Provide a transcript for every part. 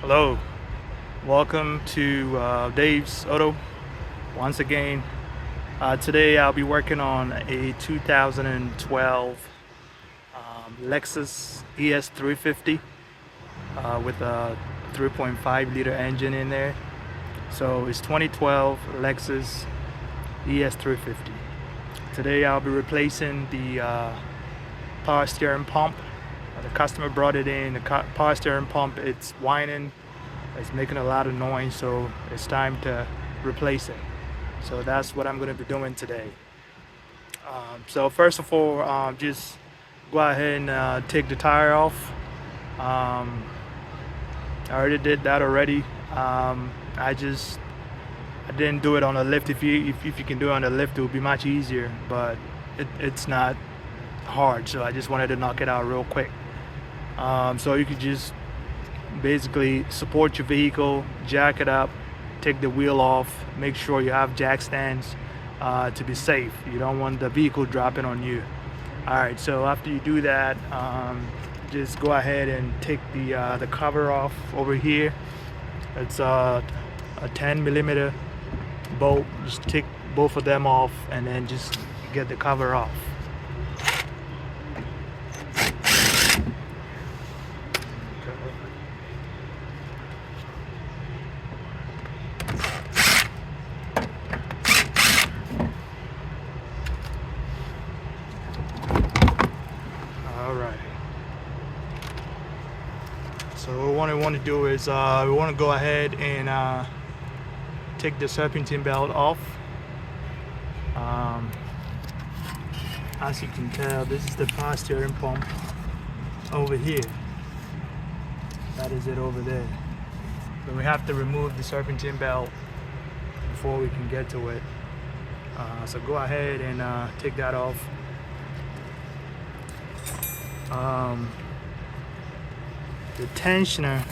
Hello, welcome to Dave's Auto once again. Today I'll be working on a 2012 Lexus ES350 with a 3.5 liter engine in there. So it's 2012 Lexus ES350. Today I'll be replacing the power steering pump. The customer brought it in. The power steering pump, it's whining, it's making a lot of noise, so it's time to replace it. So that's what I'm going to be doing today. So first of all, just go ahead and take the tire off. I already did that already. I didn't do it on a lift. If you can do it on a lift, it would be much easier, but it's not hard, so I just wanted to knock it out real quick. So you could just basically support your vehicle, jack it up, take the wheel off, make sure you have jack stands to be safe. You don't want the vehicle dropping on you. Alright, so after you do that, just go ahead and take the cover off over here. It's a 10mm bolt. Just take both of them off and then just get the cover off. Alright, so what I want to do is we want to go ahead and take the serpentine belt off. As you can tell, this is the power steering pump over here. That is it over there. But we have to remove the serpentine belt before we can get to it. So go ahead and take that off. The tensioner,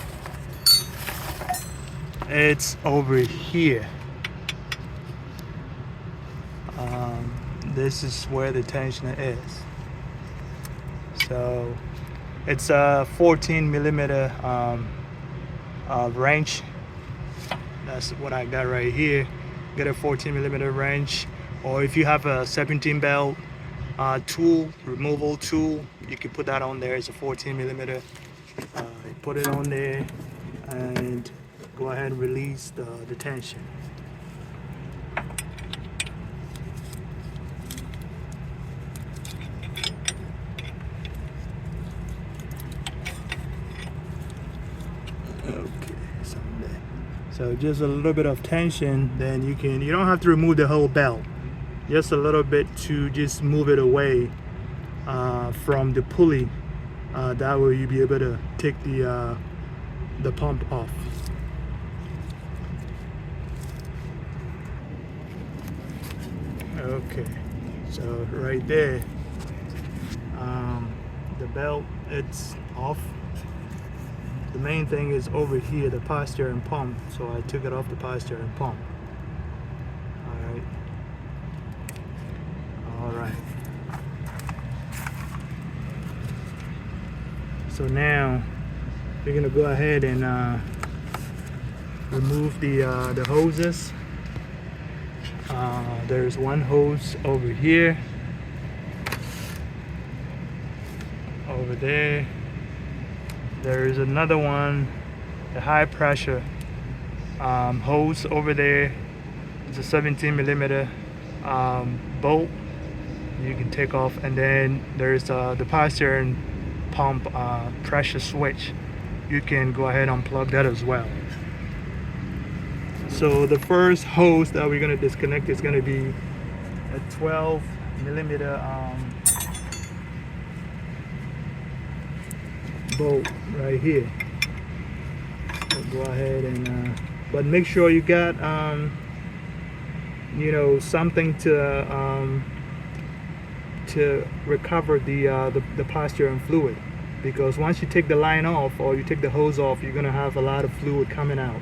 it's over here. This is where the tensioner is. So it's a 14mm wrench. That's what I got right here. Get a 14mm wrench, or if you have a 17 belt tool, removal tool, you can put that on there. It's a 14mm. You put it on there and go ahead and release the tension. Okay, so just a little bit of tension, then you don't have to remove the whole belt, just a little bit to just move it away from the pulley. That way you'll be able to take the pump off. Okay, so right there, the belt, it's off. The main thing is over here, the power steering pump, so I took it off the power steering pump. Alright. So now we're gonna go ahead and remove the hoses. There's one hose over here, over there. There's another one, the high pressure hose over there. It's a 17mm bolt you can take off, and then there's the power steering pump pressure switch. You can go ahead and unplug that as well. So the first hose that we're going to disconnect is going to be a 12mm bolt right here. So go ahead and but make sure you got something to recover the power steering fluid, because once you take the line off or you take the hose off, you're gonna have a lot of fluid coming out.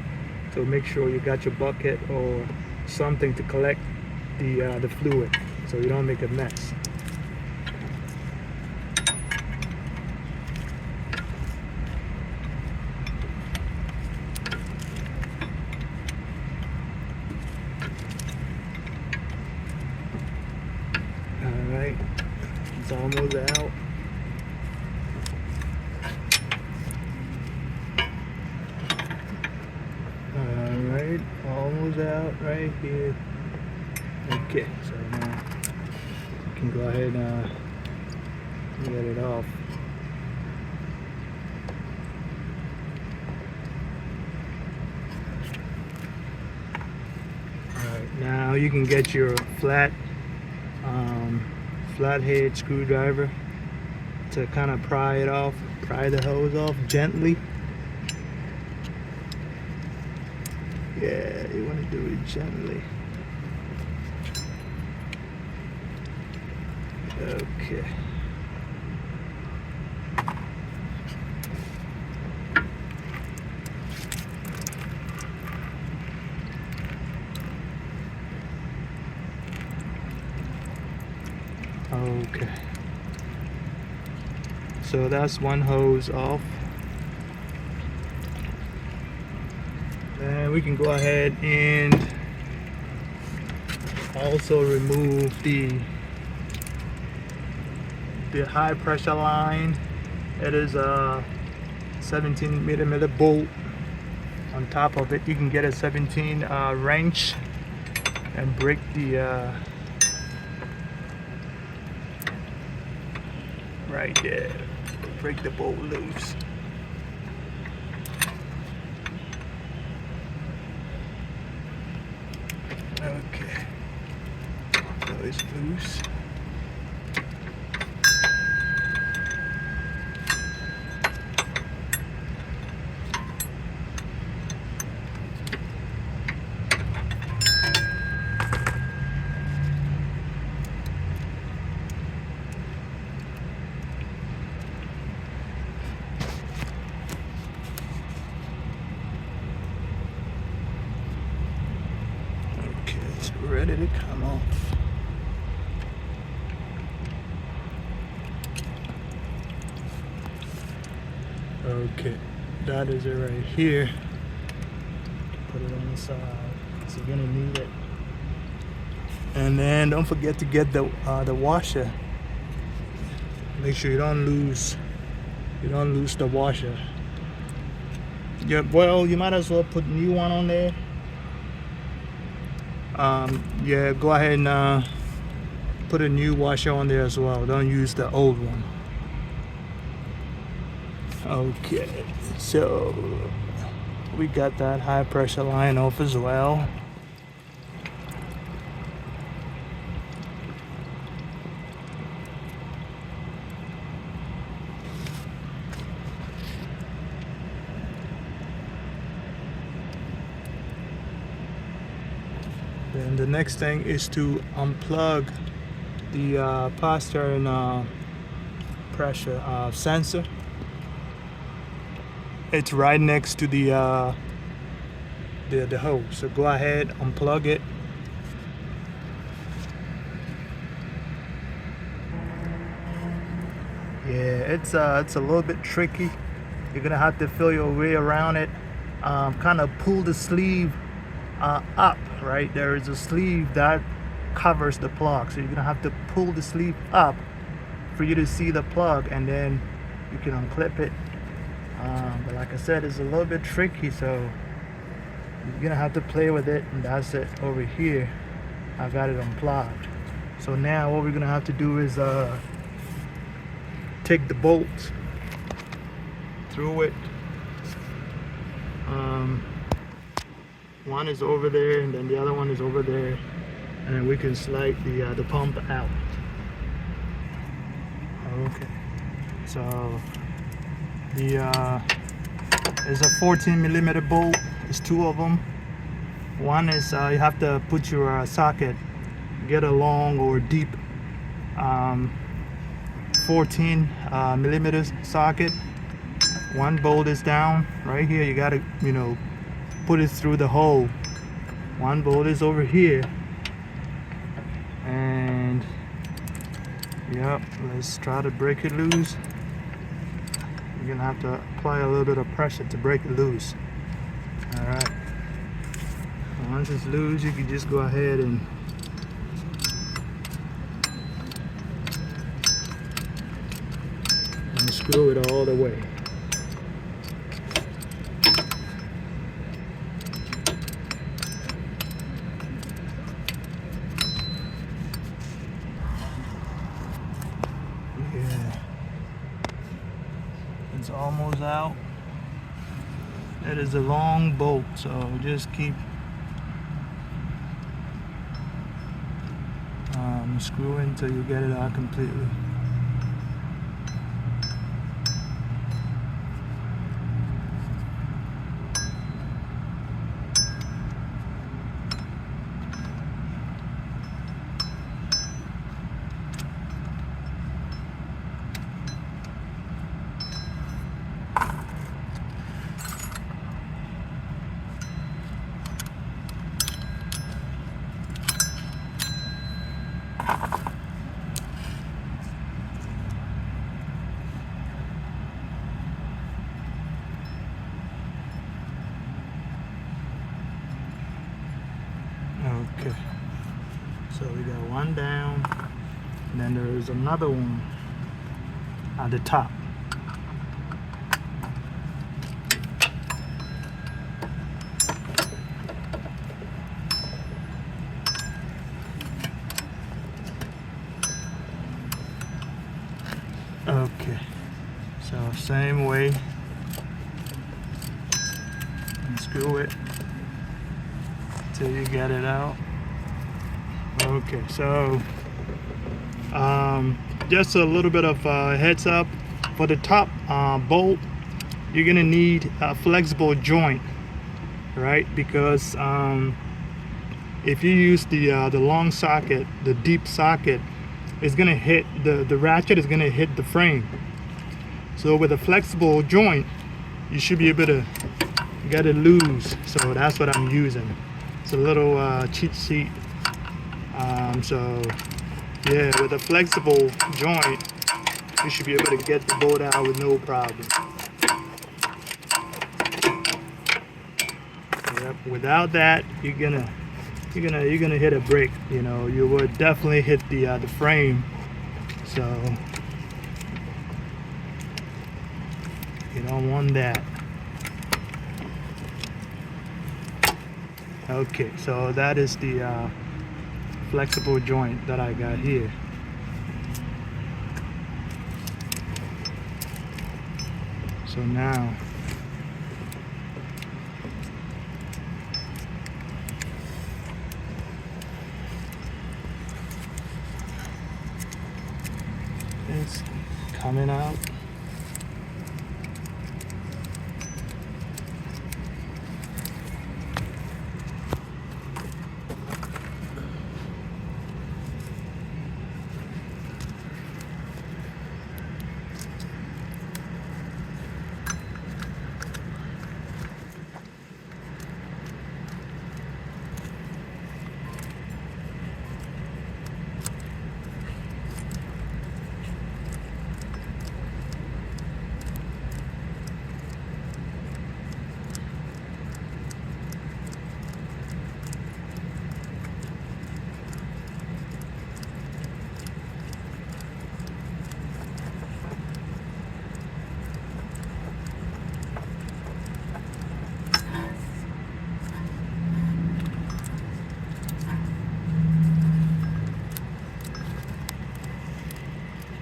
So make sure you got your bucket or something to collect the fluid so you don't make a mess. hose out right here. Okay, so now you can go ahead and get it off. Alright, now you can get your flathead screwdriver to kind of pry the hose off gently. Yeah, you want to do it gently. Okay. Okay. So that's one hose off. Then we can go ahead and also remove the high pressure line. It is a 17mm bolt. On top of it you can get a 17 wrench and break the right there, break the bolt loose. Okay, so it's loose. Ready to come off. Okay, that is it right here. Put it on the side, so you're gonna need it. And then don't forget to get the washer. Make sure you don't lose the washer. Yeah, well, you might as well put a new one on there. Yeah, go ahead and put a new washer on there as well. Don't use the old one. Okay, so we got that high pressure line off as well. Then the next thing is to unplug the posture and pressure sensor. It's right next to the hose. So go ahead, unplug it. Yeah, it's a little bit tricky. You're gonna have to feel your way around it. Kind of pull the sleeve up, right? There is a sleeve that covers the plug, so you're gonna have to pull the sleeve up for you to see the plug, and then you can unclip it. But like I said, it's a little bit tricky, so you're gonna have to play with it. And that's it over here. I got it unplugged. So now what we're gonna have to do is take the bolts through it. One is over there, and then the other one is over there, and then we can slide the pump out. Okay, so the is a 14mm bolt. There's two of them. One is you have to put your socket, get a long or deep 14mm socket. One bolt is down right here. You gotta, put it through the hole. One bolt is over here, and yep, let's try to break it loose. You're gonna have to apply a little bit of pressure to break it loose. All right, once it's loose, you can just go ahead and screw it all the way. out. It is a long bolt, so just keep screwing until you get it out completely. Okay, so we got one down, and then there is another one at the top. Okay, so same way, and screw it till you get it out. Okay, so just a little bit of heads up for the top bolt. You're gonna need a flexible joint, right? Because if you use the long socket, the deep socket, it's gonna hit the ratchet is gonna hit the frame. So with a flexible joint, you should be able to get it loose. So that's what I'm using. It's a little cheat sheet. So yeah, with a flexible joint, you should be able to get the bolt out with no problem. Yep. Without that, you're gonna hit a brick. You know, you would definitely hit the frame. So you don't want that. Okay, so that is the flexible joint that I got here. So now it's coming out.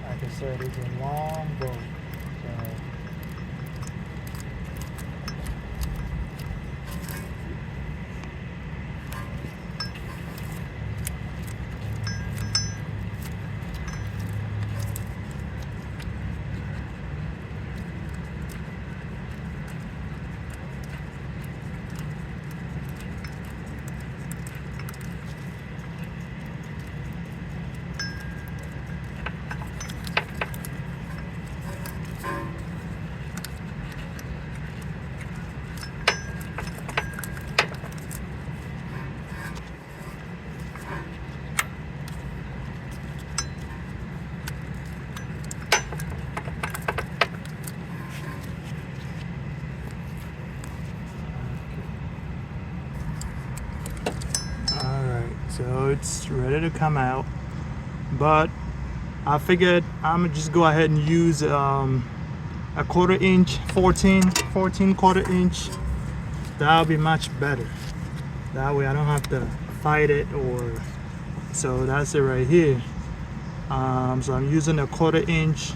Like I said, it's a long boat. So so it's ready to come out, but I figured I'm gonna just go ahead and use a 1/4 inch 14 1/4 inch. That'll be much better. That way I don't have to fight it, or so that's it right here. So I'm using a 1/4 inch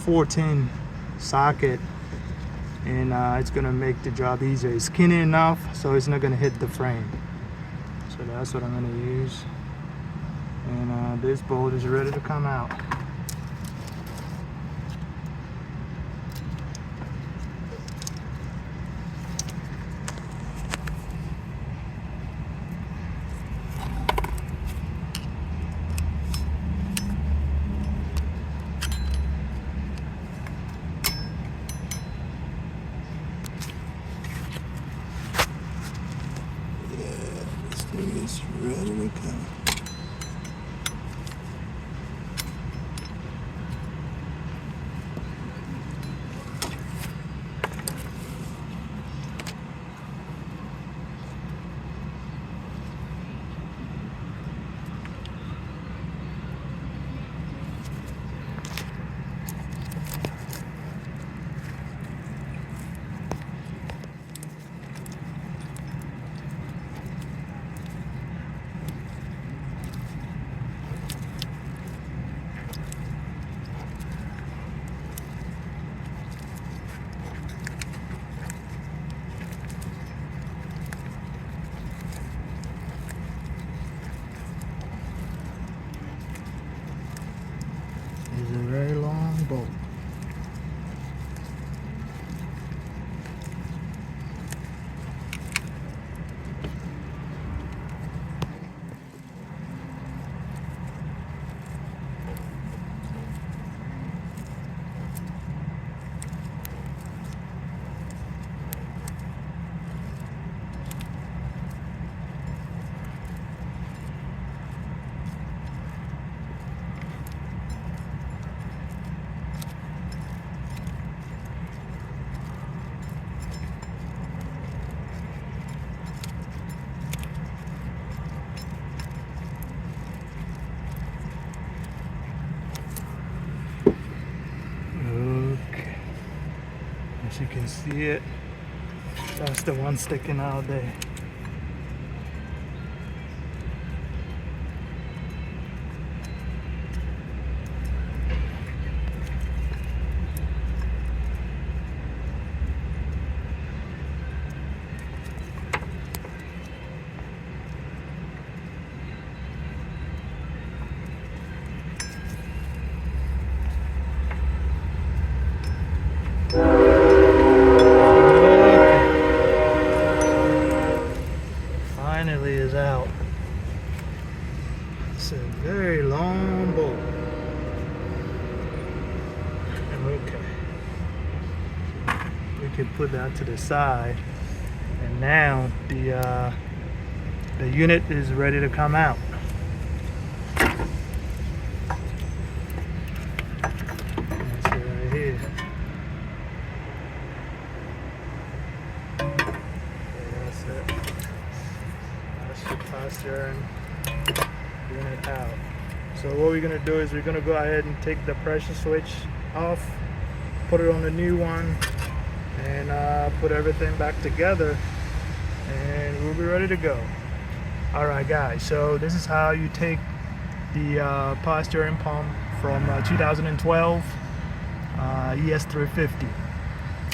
14 socket and it's gonna make the job easier. It's skinny enough so it's not gonna hit the frame. So that's what I'm gonna use. And this bolt is ready to come out. It's ready to come. It's a very long bolt. As you can see it, that's the one sticking out there. Finally is out. It's a very long bolt. Okay. We can put that to the side. And now the unit is ready to come out. That's it right here. That's it. Faster and unit out. So what we're gonna do is we're gonna go ahead and take the pressure switch off, put it on the new one, and put everything back together, and we'll be ready to go. All right, guys. So this is how you take the power steering pump from 2012 ES350.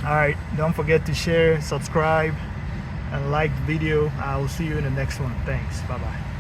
All right. Don't forget to share, subscribe, and like the video. I will see you in the next one. Thanks. Bye bye.